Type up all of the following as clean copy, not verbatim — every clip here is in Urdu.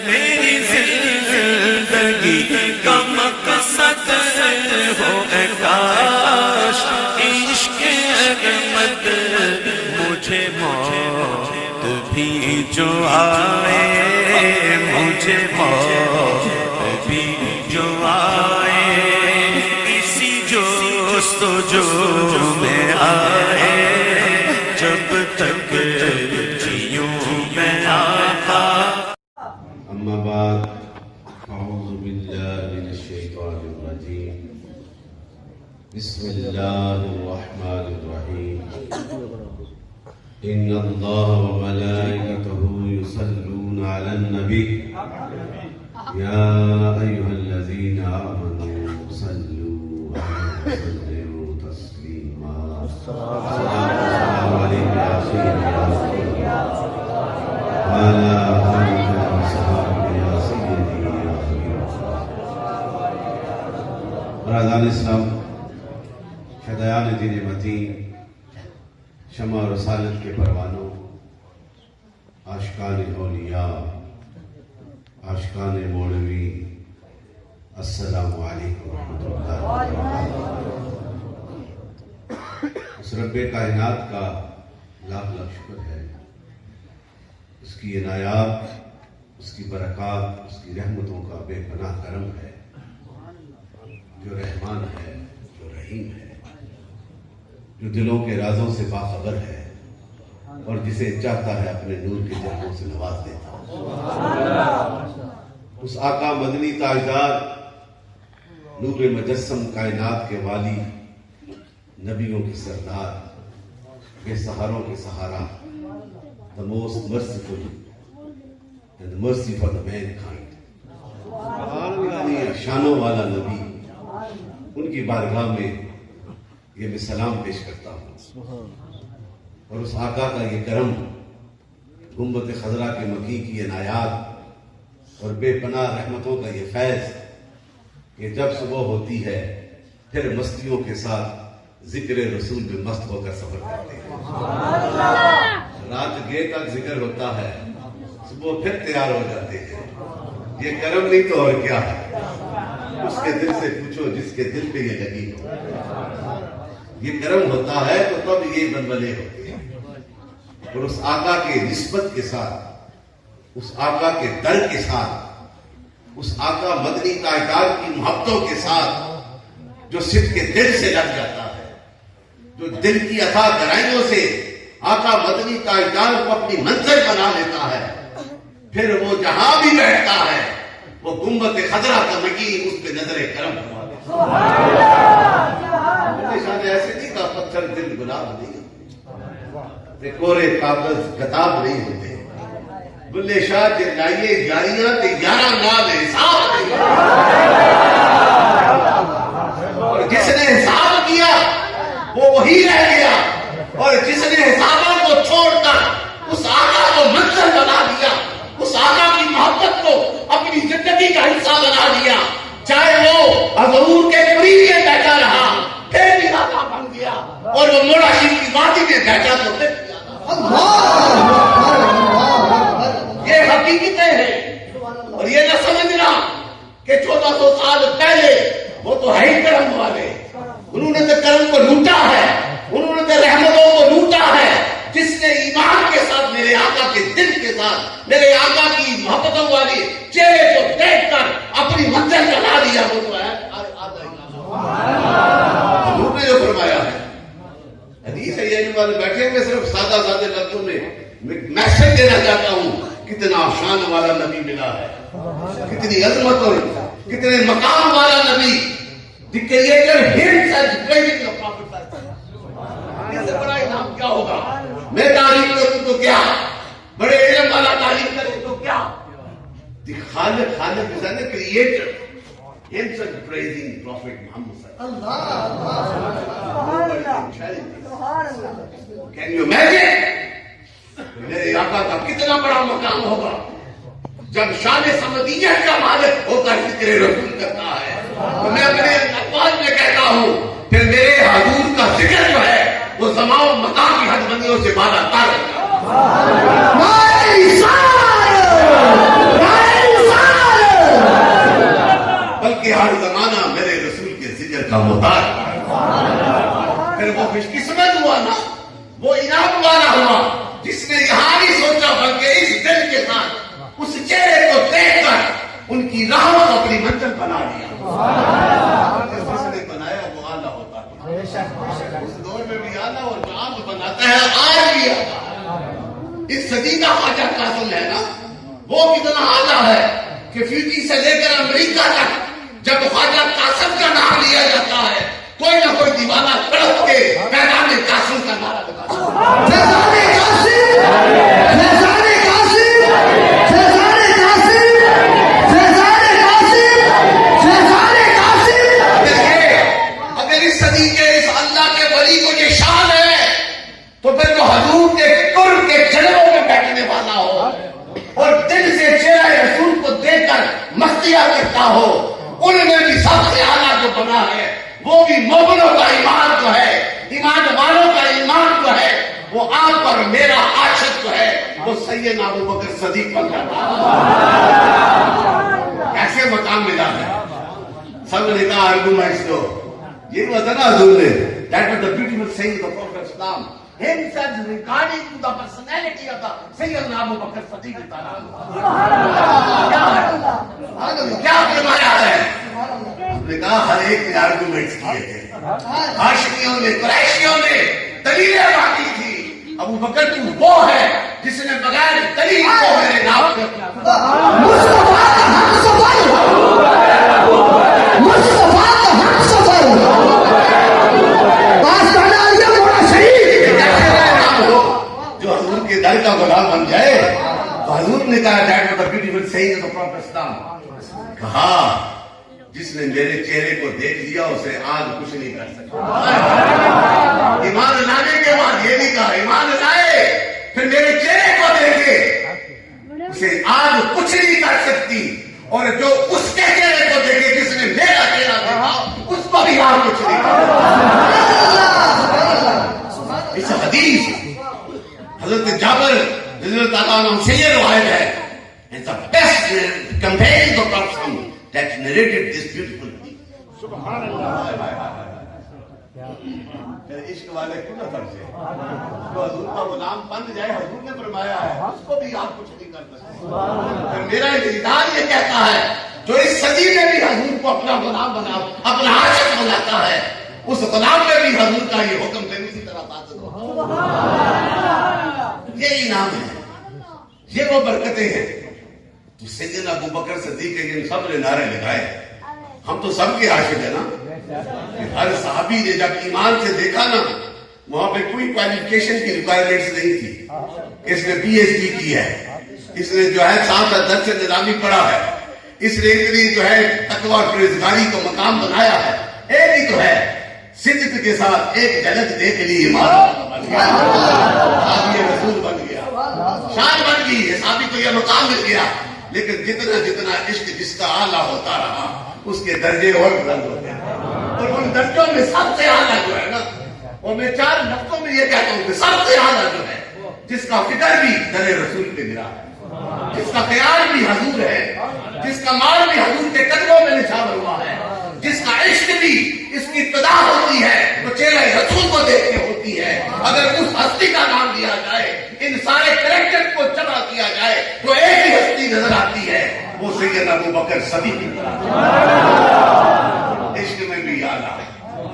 میری زندگی کا مقصد ہو اے کاش عشق احمد مجھے موت بھی جو آئے مجھے موت بھی جو آئے اسی جستجو میں آئے جب تک جیوں میں آقا. أما بعد أعوذ بالله من الشيطان الرجيم بسم الله الرحمن الرحيم إن الله وملائكته يصلون على النبي يا أيها الذين آمنوا صلوا عليه وسلموا تسليما السلام عليك يا سيدي يا رسول الله وعلى آلك وصحبك يا سيدي يا حبيب الله. برادران اسلام، فدایان دین متین، شمع رسالت کے پروانوں، عاشقان اولیاء، عاشقان مولوی، السلام علیکم ورحمۃ اللہ وبرکاتہ. اس رب کائنات کا لاکھ لاکھ شکر ہے، اس کی عنایات، اس کی برکات، اس کی رحمتوں کا بے پناہ کرم ہے، جو رحمان ہے، جو رحیم ہے، جو دلوں کے رازوں سے باخبر ہے اور جسے چاہتا ہے اپنے نور کے جلووں سے نواز دیتا ہے. اس آقا مدنی تاجدار، نور مجسم، کائنات کے والی، نبیوں کے سردار، بے سہاروں کے سہارا، the most merciful and the mercy for the mankind. شانوں والا نبی، ان کی بارگاہ میں یہ میں سلام پیش کرتا ہوں. اور اس آقا کا یہ کرم، گنبد خضرا کے مکی کی عنایات اور بے پناہ رحمتوں کا یہ فیض کہ جب صبح ہوتی ہے پھر مستیوں کے ساتھ ذکر رسول میں مست ہو کر سفر کرتے ہیں. رات گئے تک ذکر ہوتا ہے، صبح پھر تیار ہو جاتے ہیں. یہ کرم نہیں تو اور کیا ہے؟ اس کے دل سے پوچھو جس کے دل پہ یہ لگی ہو. یہ کرم ہوتا ہے تو تب یہ بلبلے ہوتے ہیں. اور اس آقا کے نسبت کے ساتھ، اس آقا کے در کے ساتھ، اس آقا مدنی تاجدار کی محبتوں کے ساتھ جو صدق کے دل سے لگ جاتا ہے، جو دل کی عطا گہرائیوں سے آقا مدنی تاجدار کو اپنی منزل بنا لیتا ہے، پھر وہ جہاں بھی بیٹھتا ہے وہ گنبد خضرا کا مکی اس پہ نظر کرم فرما دیتا ہے. ایسے نہیں کہا پتھر دل گلاب نہیں ہوتے، کورے کاغذ کتاب نہیں ہوتے. بلے شاہ جلائیے یاریاں تے 11 نال حساب نہیں. اور جس نے حساب کیا وہ وہی رہ گیا، اور جس نے حسابوں کو چھوڑ کر اس آقا کو منزل بنا دیا، اس آقا کی محبت کو اپنی زندگی کا حصہ بنا دیا، چاہے وہ حضور کے قریب میں بیٹھا رہا پھر بھی آقا بن گیا، اور وہ موڑا شریف کی وادی میں بیٹھا تو پھر بھی آقا. یہ حقیقتیں ہیں. اور یہ نہ سمجھنا کہ 1400 سال پہلے وہ تو ہے ہی کرم والے، انہوں نے تو کرم کو لوٹا ہے، انہوں نے تو رحمتوں کو لوٹا ہے. جس نے ایمان کے ساتھ، میرے آقا کے دل کے ساتھ، میرے آقا کی محبتوں والی چہرے کو دیکھ کر اپنی منزل بنا دیا، وہ تو ہے حضور نے جو فرمایا ہے. حدیث ہے، یہ والے بیٹھے میں صرف سادہ سادے لفظوں میں میسج دینا چاہتا ہوں. کتنا شان والا نبی ملا ہے، کتنی عظمت اور کتنے مقام والا نبی. The creator himself is praising the prophet. اس سے بڑا انعام کیا ہوگا؟ میں تعریف کروں تو کیا، بڑے علم والا تعریف کرے تو کیا. The خالق is the creator himself praising prophet Muhammad. Can you imagine? میرے آقا کا کتنا بڑا مقام ہوگا جب شان سمدیت کا مالک ہو کر ذکر رسول کرتا ہے. تو میں اپنے الفاظ میں کہتا ہوں پھر میرے حضور کا ذکر جو ہے وہ زمان و مکان کی حد بندیوں سے بالا تر ہے. کا محتاج. پھر وہ خوش قسمت ہوا نا, وہ انعام والا ہوا جس نے یہاں نہیں سوچا بلکہ اس دل کے ساتھ اس چہرے کو دیکھ کر ان کی راہوں کو اپنی منزل بنا لیا. جس نے بنایا وہ اعلیٰ ہوتا ہے. اس دور میں بھی اعلیٰ اور جو آپ بناتا ہے آج بھی اعلیٰ. اس صدی کا خواجہ قاسم ہے نا, وہ کتنا اعلیٰ ہے کہ فیوٹی سے لے کر امریکہ تک جب خواجہ قاسم کا نام لیا جاتا ہے کوئی نہ کوئی دیوانہ تڑپ کے پیغام قاسم کا نعرہ لگاتا ہے. اگر اس صدی کے اس اللہ کے ولی کو یہ شان ہے تو پھر تو حضور کے قرب کے جلووں میں بیٹھنے والا ہو اور دل سے چہرہ رسول کو دیکھ کر مستیاں کرتا ہو. ان میں بھی سب سے اعلیٰ جو بنا ہے وہ بھی مومنوں کا ایمان جو ہے, ایمان والوں کا ایمان جو ہے, وہ آپ اور میرا عاشق جو ہے وہ سیدنا ابو بکر صدیق بن جاتا ہے. کیسے مقام ملا ہے. سب نے کہا آرگومنٹس کو یہ ہوا تھا نا حضور نے, that was the beautiful saying of the Prophet of Islam himself regarding to the personality of the Sayyidina Abu Bakr Siddiq. کیا فرمایا ہے؟ نے کہا ہر ایک نے آرگومنٹس کیے تھے, ہاشمیوں نے, قریشیوں نے دلیلیں باقی تھی. ابو بکر تو وہ ہے جس نے بغیر دلیل کو میرے نام کر جو حضور کے در کا غلام بن جائے. تو حضور نے کہا that was the beautiful saying of the Prophet Islam. کہا جس نے میرے چہرے کو دیکھ لیا اسے آج کچھ نہیں کر سکتا. ایمان لانے کے بعد یہ نہیں کہا ایمان لائے پھر میرے چہرے کو دیکھے اسے آج کچھ نہیں کر سکتی, اور جو اس کے چہرے کو دیکھے جس نے میرا چہرہ دیکھا اس کو بھی آج کچھ نہیں کر سکتا. اس حدیث حضرت جابر رضی اللہ تعالیٰ عنہ سے یہ روایت ہے, it's the best companion of Prophet that narrated this beautiful thing. سبحان اللہ. عشق والے کیوں نہ فرضے جو حضور کا غلام بن جائے, حضور نے فرمایا ہے اس کو بھی آپ کچھ نہیں کر سکتے. میرا انتظار یہ کہتا ہے جو اس صدی میں بھی حضور کو اپنا غلام بنا, اپنا عاشق بناتا ہے, اس غلام میں بھی حضور کا یہ حکم دے اسی طرح طاقت ہو. یہ انعام ہے, یہ وہ برکتیں ہیں. تو سیدنا ابو بکر صدیق کے ان سب نے نعرے لگائے. ہم تو سب کے عاشق ہیں نا. ہر صحابی نے جب ایمان سے دیکھا نا وہاں پہ کوئی کوالیفیکیشن کی ریکوائرمنٹس نہیں تھی. اس نے پی ایچ ڈی کی ہے, اس نے جو ہے 7 درس نظامی پڑھا ہے, اس نے اتنی جو ہے تقوی اور پرہیزگاری کو مقام بنایا ہے. ایک ہی تو ہے صدق کے ساتھ ایک جھلک دیکھ لی صحابی رسول بن گیا, شان بن گئی, صحابی کو یہ مقام مل گیا. لیکن جتنا جتنا عشق جس کا اعلیٰ ہوتا رہا اس کے درجے اور بلند ہوتے ہیں. اور ان درجوں میں سب سے اعلیٰ جو ہے نا, اور میں 4 لفظوں میں یہ کہتا ہوں کہ سب سے اعلیٰ جو ہے جس کا فکر بھی در رسول پہ گرا ہے, جس کا خیال بھی حضور ہے, جس کا مال بھی حضور کے قدموں میں نثار ہوا ہے, جس کا عشق بھی اس کی ابتدا ہوتی ہے تو چہرہ رسول کو دیکھ کے ہوتی ہے. اگر اس ہستی کا نام لیا جائے, ان سارے کریکٹر کو جمع کیا جائے تو ایک ہی ہستی نظر آتی ہے, وہ سیدنا ابو بکر صدیق. عشق میں بھی اعلیٰ,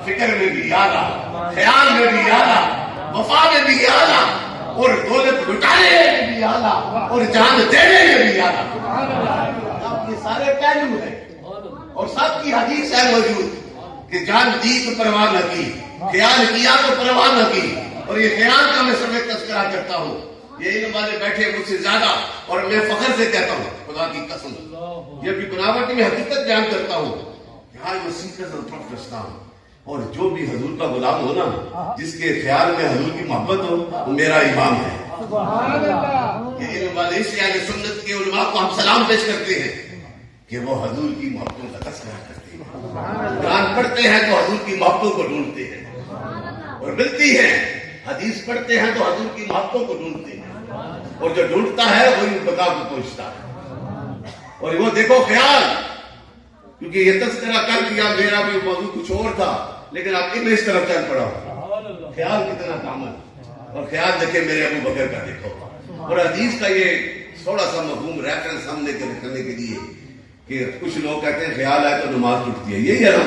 فکر میں بھی اعلیٰ, خیال میں بھی اعلیٰ, وفا میں بھی اعلیٰ, اور دولت لٹانے میں بھی اعلیٰ, اور جان دینے میں بھی اعلیٰ. یہ سارے پہلو ہیں اور سب کی حدیث ہے موجود کہ جان دی تو پرواہ نہ کی, خیال کیا تو پرواہ نہ کی. اور یہ خیال کا میں سب تذکرہ کرتا ہوں, یہ علم والے بیٹھے مجھ سے زیادہ, اور میں فخر سے کہتا ہوں خدا کی قسم, یہ بھی بناوٹ میں حقیقت بیان کرتا ہوں کہ آج مسیح کا اسلام, اور جو بھی حضور کا غلام ہو نا, جس کے خیال میں حضور کی محبت ہو وہ میرا امام ہے. یہ علم والے اس اہل سنت کے علماء کو ہم سلام پیش کرتے ہیں کہ وہ حضور کی محبتوں کا تذکرہ کرتے ہیں. قرآن پڑھتے ہیں تو حضور کی محبتوں کو ڈھونڈتے ہیں اور ملتی ہیں, حدیث پڑھتے ہیں تو حضور کی محبتوں کو ڈھونڈتے ہیں, اور جو ڈھونڈتا ہے وہی بقا کو پہنچتا ہے. اور وہ دیکھو خیال کیونکہ یہ تذکرہ کر دیا، میرا بھی موضوع کچھ اور تھا، لیکن آپ اس طرف چل پڑا ہو. خیال کتنا کامل، اور خیال دیکھے میرے ابو بکر کا دیکھو. اور حدیث کا یہ تھوڑا سا مفہوم ریفرنس سامنے رکھنے کے لیے کہ کچھ لوگ کہتے ہیں خیال آئے تو نماز ٹوٹتی ہے، یہی ہے نا.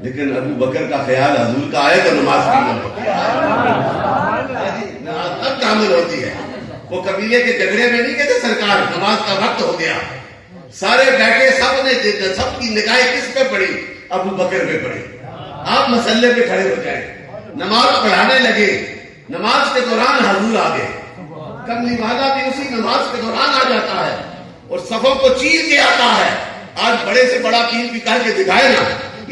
لیکن ابو بکر کا خیال حضور کا آئے تو نماز کامل ہوتی ہے، نماز تب کامل ہوتی ہے. وہ قبیلے کے جھگڑے میں نہیں کہتے سرکار نماز کا وقت ہو گیا، سارے بیٹھے، سب نے سب کی نگاہیں کس پہ پڑی؟ ابو بکر پہ پڑی. آپ مسلے پہ کھڑے ہو جائیں، نماز پڑھانے لگے، نماز کے دوران حضور آ گئے. کملی والا بھی اسی نماز کے دوران آ جاتا ہے اور صفوں کو چیر کے آتا ہے. آج بڑے سے بڑا پیر بھی کر کے دکھائے نا،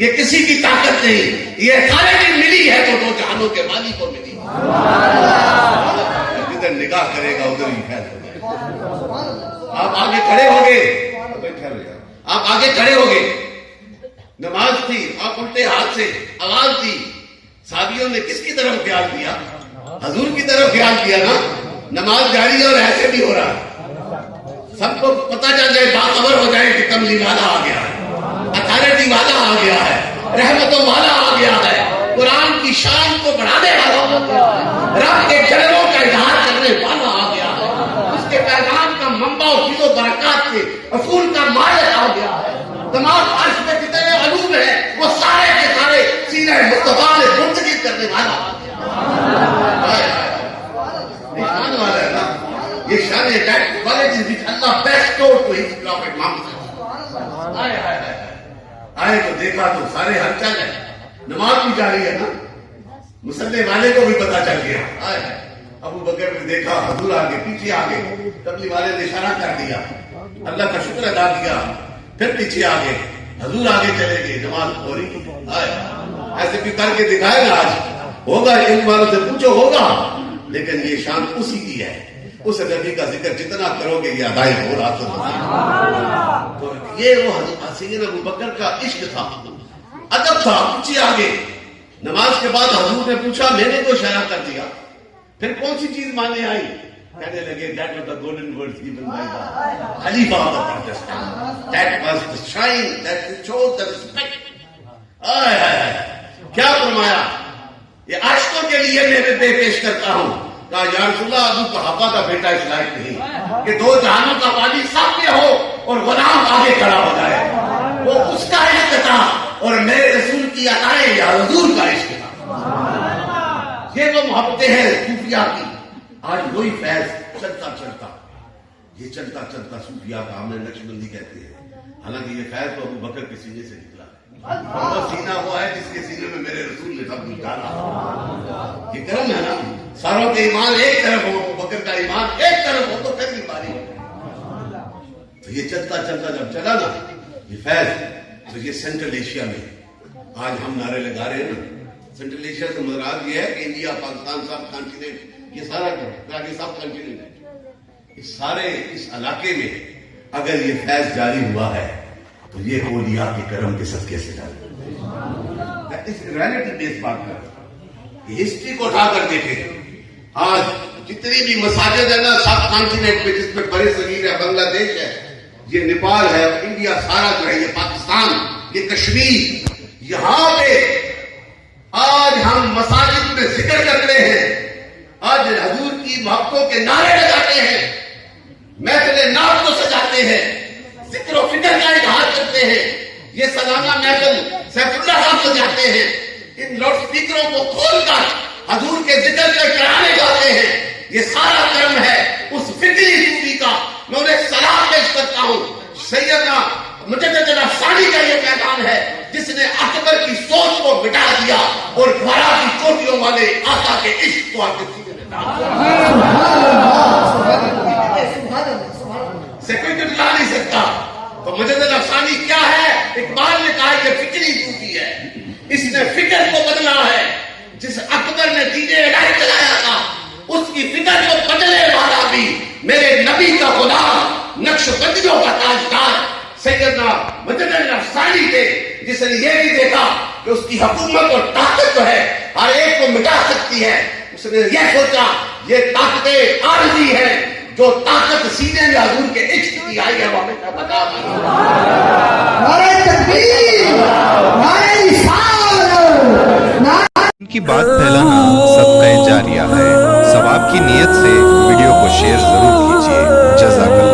یہ کسی کی طاقت نہیں، یہ سارے دن ملی ہے تو دو جہانوں کے مالی کو ملی. جدھر نگاہ کرے گا ادھر ہی خیر ہو جائے. آپ آگے کھڑے ہو گئے، آپ آگے کھڑے ہو گئے، نماز تھی، آپ الٹے ہاتھ سے آواز دی. صحابیوں نے کس کی طرف خیال کیا؟ حضور کی طرف خیال کیا نا. نماز جاری اور ایسے بھی ہو رہا ہے، سب کو پتہ چل جائے، باخبر ہو جائے کہ کملی والا آ گیا ہے، اتھارٹی والا آ گیا ہے، رحمتوں والا آ گیا ہے، قرآن کی شان کو بڑھانے والا آ گیا ہے، رب کے جلووں کا اظہار کرنے والا آ گیا ہے، اس کے پیغام کا منبع و چیز و برکات کے اصول کا مالک آ گیا ہے. تمام عرش میں جتنے علوم ہیں وہ سارے کے سارے سینہ مصطفیٰ میں منتقل کرنے والا آ گیا. شان والا ہے نا، یہ شان ہے that quality which Allah bestowed to his prophet Muhammad. آئے تو دیکھا تو سارے ہلچل ہے، نماز بھی جاری ہے نا، مسلح والے کو بھی پتا چل گیا. ابو بکر نے دیکھا حضور آگے، پیچھے آگے، قبلی والے نے اشارہ کر دیا، اللہ کا شکر ادا کیا، پھر پیچھے آگے، حضور آگے چلے گئے، نماز پوری. ایسے بھی کر کے دکھائے نا. آج ہوگا ان والوں سے پوچھو ہوگا، لیکن یہ شان اسی کی ہے. اس نبی کا ذکر جتنا کرو گے یہ ادائی ہو رہا. تو یہ وہ سیدنا ابو بکر کا عشق تھا، ادب تھا. پیچھے آگے، نماز کے بعد حضور نے پوچھا، میں نے تو اشارہ کر دیا، پھر کون سی چیز ماننے آئی؟ کہنے لگے that was the golden words given by the Khalifa of the Protestant. That was the shine that showed the respect. کیا فرمایا؟ یہ عاشقوں کے لیے میں پیش کرتا ہوں. کہا یا رسول اللہ، ابو قحافہ کا بیٹا اس لائق نہیں کہ دو جہانوں کا والی سامنے ہو اور غلام آگے کھڑا ہو جائے. وہ اس کا عشق تھا اور میرے رسول کی عطائیں یا حضور کا عشق تھا. یہ وہ محبتیں ہیں صوفیاء کی. آج وہی فیض چلتا چلتا، یہ چلتا چلتا صوفیاء کا ہم نقش بندی کہتے ہیں. حالانکہ یہ فیض تو ابو بکر کے سینے سے نکلا. وہ سینہ وہ ہے جس کے سینے میں میرے رسول نے سب کچھ ڈالا. یہ کرم ہے نا. ساروں کے ایمان ایک طرف ہو، ابو بکر کا ایمان ایک طرف ہو تو پھر بیماری ہو. تو یہ چلتا چلتا جب چلا نا یہ فیض، تو یہ سینٹرل ایشیا میں آج ہم نعرے لگا رہے ہیں نا. سینٹرل ایشیا سے مراد یہ ہے کہ انڈیا، پاکستان، سب کانٹیننٹ، یہ سارا سب کانٹیننٹ ہے. اس سارے اس علاقے میں اگر یہ فیض جاری ہوا ہے تو یہ اولیاء کے کرم کے صدقے سے جاری. اس ریئلٹی بیس بات کر، ہسٹری کو اٹھا کر دیکھیں. آج جتنی بھی مساجد ہے نا سب کانٹیننٹ میں، جس میں برے صغیر ہے، بنگلہ دیش ہے، یہ نیپال ہے، انڈیا سارا جو ہے، یہ پاکستان، یہ کشمیر، یہاں پہ آج ہم مساجد میں ذکر کرتے ہیں، آج حضور کی محبتوں کے نعرے لگاتے ہیں، محفل نعت کو سجاتے ہیں، ذکر و فکر کا اظہار کرتے ہیں. یہ سالانہ محفل سیف اللہ صاحب سجاتے ہیں، ان لاؤڈ اسپیکروں کو کھول کر حضور کے ذکر کے کرانے جاتے ہیں. یہ سارا کرم ہے اس فکری صوفی کا. میں انہیں سلام پیش کرتا ہوں. سیدنا مجدد افسانی کا یہ پیغام ہے جس نے اکبر کی سوچ کو مٹا دیا اور گھوڑا کی چوٹیوں والے آقا کے عشق کو آپ کے سینے میں ڈال دیا. کوئی لا نہیں سکتا. تو مجدد افسانی کیا ہے؟ اقبال نے کہا یہ فکری صوفی ہے. اس نے فکر کو بدلا ہے. جس اکبر نے دینے الہی چلایا تھا اس کی فکر کو بدلنے والا بھی میرے نبی کا غلام، نقش بندیوں کا تاجدار سیدنا مجدد افسانی تھے، جس نے یہ بھی دیکھا کہ اس کی حکومت اور طاقت جو ہے ہر ایک کو مٹا سکتی ہے. اس نے یہ سوچا یہ طاقتیں عارضی ہیں، جو طاقت سینے میں حضور کے عشق کی آئی ہے وہ ہمیں بتا دی. کی بات پھیلانا صدقہ جاریہ ہے. ثواب کی نیت سے ویڈیو کو شیئر ضرور کیجیے. جزاک اللہ.